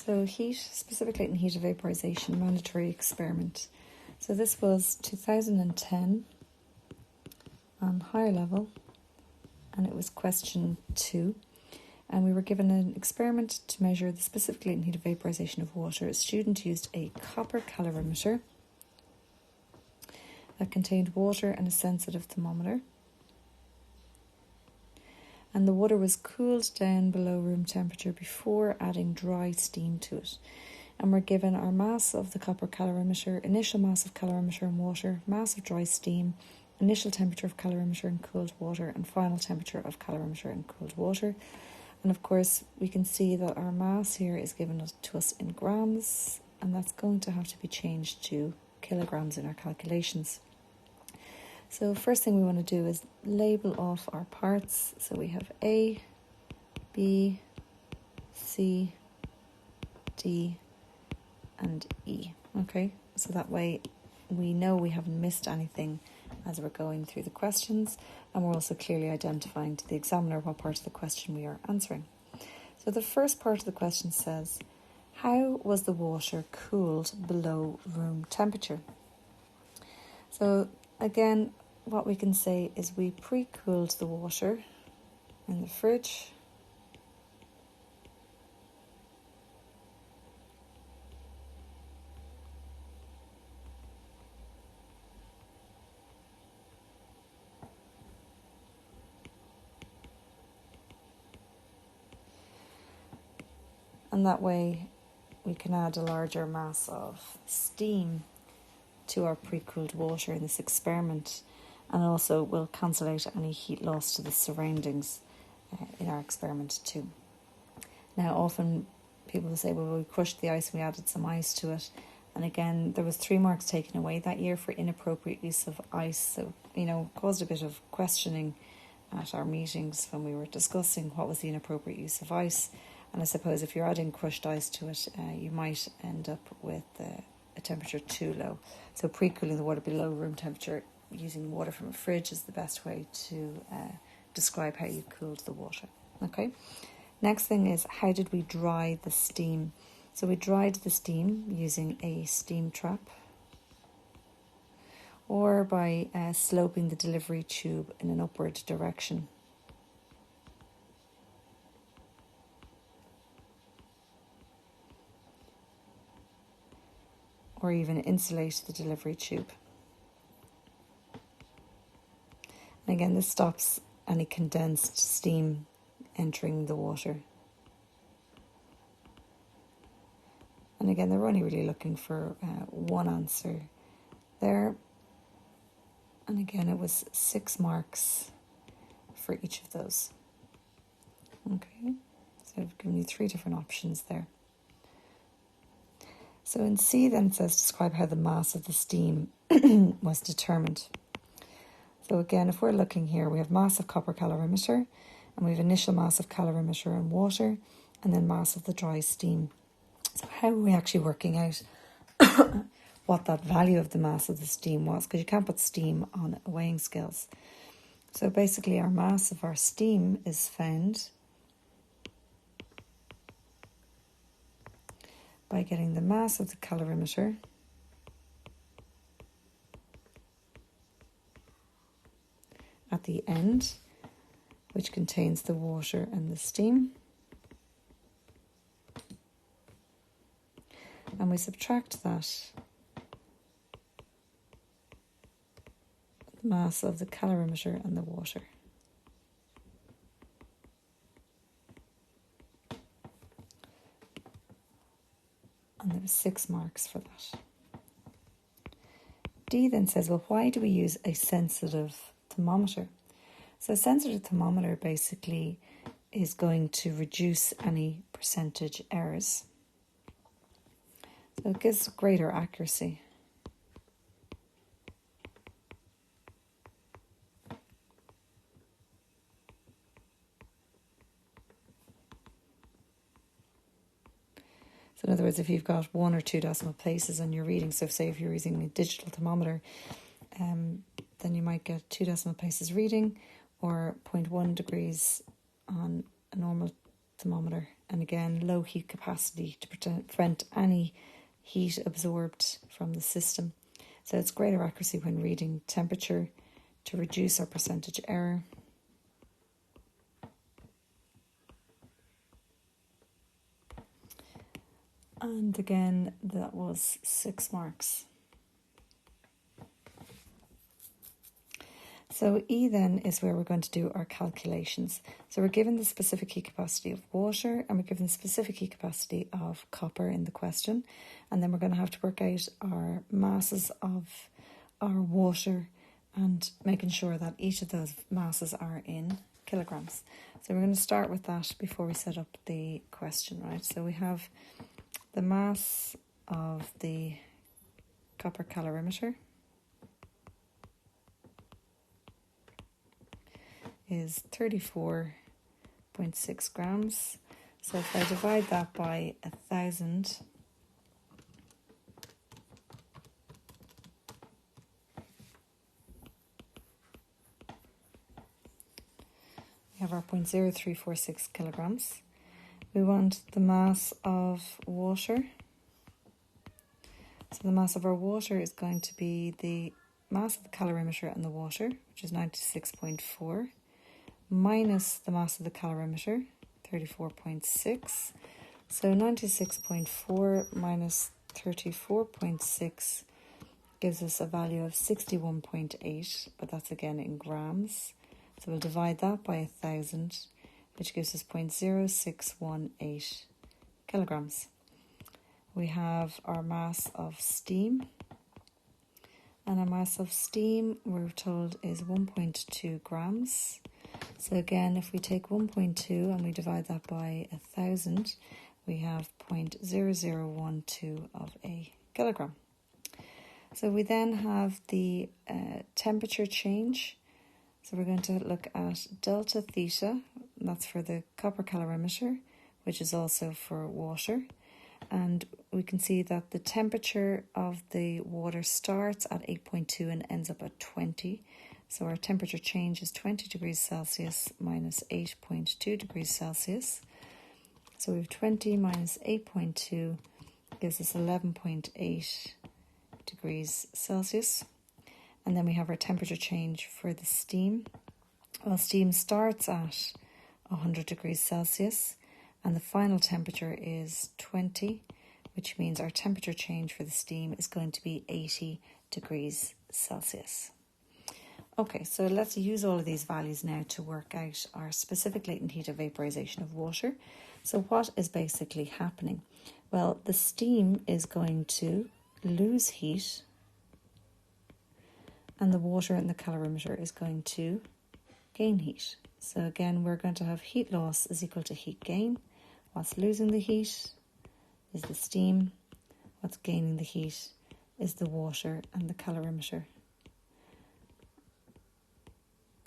So heat, specific latent heat of vaporisation, mandatory experiment. So this was 2010 on higher level, and it was question 2. And we were given an experiment to measure the specific latent heat of vaporisation of water. A student used a copper calorimeter that contained water and a sensitive thermometer. And the water was cooled down below room temperature before adding dry steam to it. And we're given our mass of the copper calorimeter, initial mass of calorimeter and water, mass of dry steam, initial temperature of calorimeter and cooled water, and final temperature of calorimeter and cooled water. And of course, we can see that our mass here is given to us in grams, and that's going to have to be changed to kilograms in our calculations. So first thing we want to do is label off our parts. So we have A, B, C, D, and E. Okay, so that way we know we haven't missed anything as we're going through the questions, and we're also clearly identifying to the examiner what part of the question we are answering. So the first part of the question says, how was the water cooled below room temperature? So again, what we can say is we pre-cooled the water in the fridge. And that way we can add a larger mass of steam to our pre-cooled water in this experiment, and also will cancel out any heat loss to the surroundings in our experiment too. Now often people will say, well, we crushed the ice and we added some ice to it, and again there was 3 marks taken away that year for inappropriate use of ice, so caused a bit of questioning at our meetings when we were discussing what was the inappropriate use of ice. And I suppose if you're adding crushed ice to it, you might end up with a temperature too low. So pre-cooling the water below room temperature using water from a fridge is the best way to describe how you cooled the water. Okay. Next thing is, how did we dry the steam? So we dried the steam using a steam trap, or by sloping the delivery tube in an upward direction. Or even insulate the delivery tube. And again, this stops any condensed steam entering the water. And again, they're only really looking for one answer there. And again, it was 6 marks for each of those. Okay, so I've given you 3 different options there. So in C then it says, describe how the mass of the steam was determined. So again, if we're looking here, we have mass of copper calorimeter, and we have initial mass of calorimeter and water, and then mass of the dry steam. So how are we actually working out what that value of the mass of the steam was? Because you can't put steam on weighing scales. So basically our mass of our steam is found by getting the mass of the calorimeter at the end, which contains the water and the steam. And we subtract that, the mass of the calorimeter and the water. And there were 6 marks for that. D then says, well, why do we use a sensitive thermometer? So a sensitive thermometer basically is going to reduce any percentage errors. So it gives greater accuracy. So in other words, if you've got 1 or 2 decimal places on your reading, so say if you're using a digital thermometer, then you might get 2 decimal places reading, or 0.1 degrees on a normal thermometer. And again, low heat capacity to prevent any heat absorbed from the system. So it's greater accuracy when reading temperature to reduce our percentage error. And again, that was 6 marks. So E then is where we're going to do our calculations. So we're given the specific heat capacity of water and we're given the specific heat capacity of copper in the question. And then we're going to have to work out our masses of our water and making sure that each of those masses are in kilograms. So we're going to start with that before we set up the question, right? So we have the mass of the copper calorimeter is 34.6 grams. So if I divide that by 1,000, we have our 0.0346 kilograms. We want the mass of water. So the mass of our water is going to be the mass of the calorimeter and the water, which is 96.4, minus the mass of the calorimeter, 34.6. So 96.4 minus 34.6 gives us a value of 61.8, but that's again in grams. So we'll divide that by 1,000, which gives us 0.0618 kilograms. We have our mass of steam, and our mass of steam, we're told, is 1.2 grams. So again, if we take 1.2 and we divide that by 1,000, we have 0.0012 of a kilogram. So we then have the temperature change. So we're going to look at delta theta, and that's for the copper calorimeter, which is also for water. And we can see that the temperature of the water starts at 8.2 and ends up at 20. So our temperature change is 20 degrees Celsius minus 8.2 degrees Celsius. So we have 20 minus 8.2 gives us 11.8 degrees Celsius. And then we have our temperature change for the steam. Well, steam starts at 100 degrees Celsius and the final temperature is 20, which means our temperature change for the steam is going to be 80 degrees Celsius. Okay, so let's use all of these values now to work out our specific latent heat of vaporization of water. So what is basically happening? Well, the steam is going to lose heat and the water in the calorimeter is going to gain heat. So again, we're going to have heat loss is equal to heat gain. What's losing the heat is the steam. What's gaining the heat is the water and the calorimeter.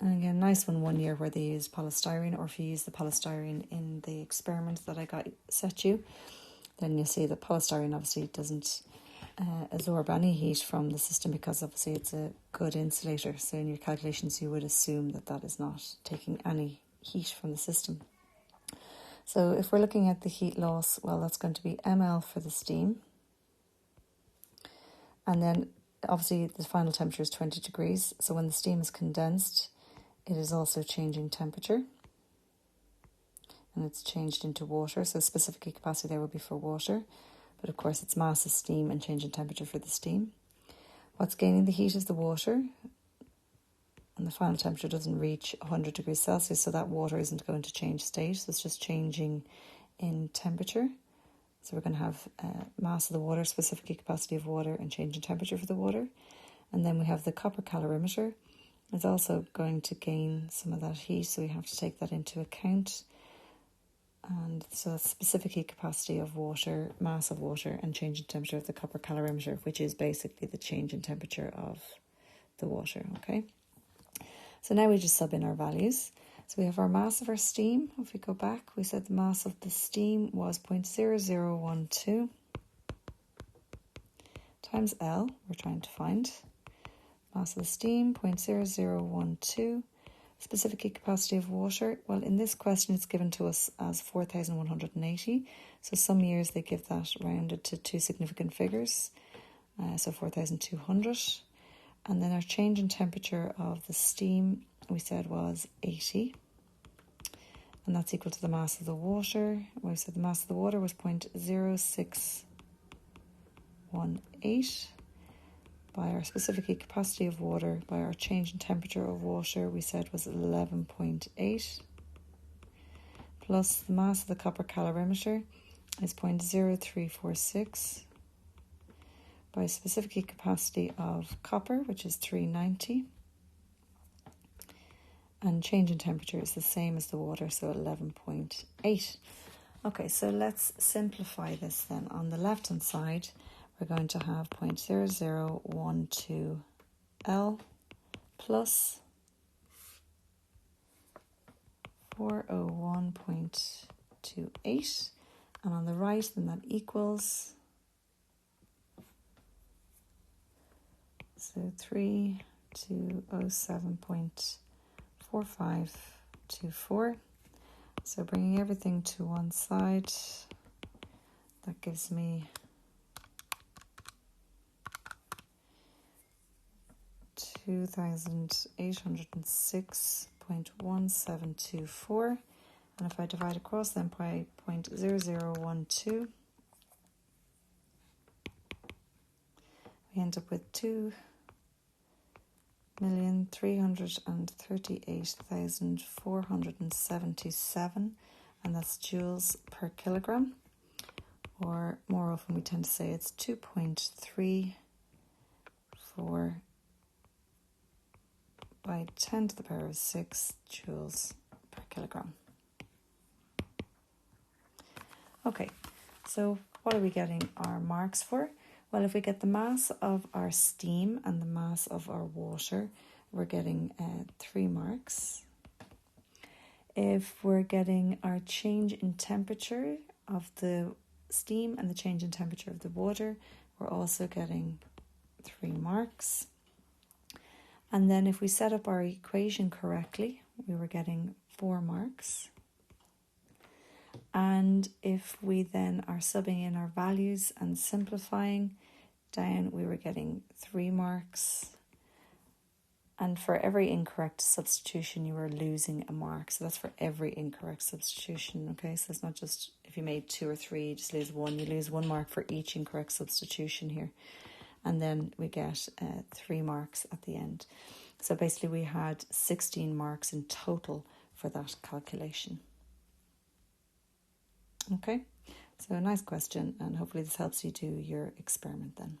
And again, nice one year where they use polystyrene, or if you use the polystyrene in the experiment that I got set you, then you'll see that polystyrene obviously doesn't absorb any heat from the system because obviously it's a good insulator. So in your calculations you would assume that that is not taking any heat from the system. So if we're looking at the heat loss, well, that's going to be ml for the steam. And then obviously the final temperature is 20 degrees. So when the steam is condensed, it is also changing temperature. And it's changed into water. So specific heat capacity there will be for water. But of course it's mass of steam and change in temperature for the steam. What's gaining the heat is the water. And the final temperature doesn't reach 100 degrees Celsius, so that water isn't going to change state. So it's just changing in temperature. So we're going to have mass of the water, specific heat capacity of water, and change in temperature for the water. And then we have the copper calorimeter. It's also going to gain some of that heat, so we have to take that into account. And so that's specific heat capacity of water, mass of water, and change in temperature of the copper calorimeter, which is basically the change in temperature of the water, okay? So now we just sub in our values. So we have our mass of our steam. If we go back, we said the mass of the steam was 0.0012 times L, we're trying to find. Mass of the steam, 0.0012. Specific heat capacity of water. Well, in this question, it's given to us as 4,180. So some years they give that rounded to two significant figures. So 4,200. And then our change in temperature of the steam, we said was 80. And that's equal to the mass of the water. We said the mass of the water was 0.0618. By our specific heat capacity of water, by our change in temperature of water, we said was 11.8. Plus the mass of the copper calorimeter is 0.0346. By specific heat capacity of copper, which is 390. And change in temperature is the same as the water, so 11.8. Okay, so let's simplify this then. On the left-hand side, we're going to have 0.0012 L plus 401.28. And on the right, then that equals 3207.4524. So bringing everything to one side, that gives me 2,806.1724. And if I divide across them by 0.0012, we end up with 2,338,477, and that's joules per kilogram. Or more often we tend to say it's 2.34 by 10 to the power of 6 joules per kilogram. Okay, so what are we getting our marks for? Well, if we get the mass of our steam and the mass of our water, we're getting 3 marks. If we're getting our change in temperature of the steam and the change in temperature of the water, we're also getting 3 marks. And then if we set up our equation correctly, we were getting 4 marks. And if we then are subbing in our values and simplifying down, we were getting 3 marks. And for every incorrect substitution, you were losing a mark. So that's for every incorrect substitution, okay? So it's not just if you made 2 or 3, you just lose 1. You lose 1 mark for each incorrect substitution here. And then we get 3 marks at the end. So basically we had 16 marks in total for that calculation. Okay, so a nice question, and hopefully this helps you do your experiment then.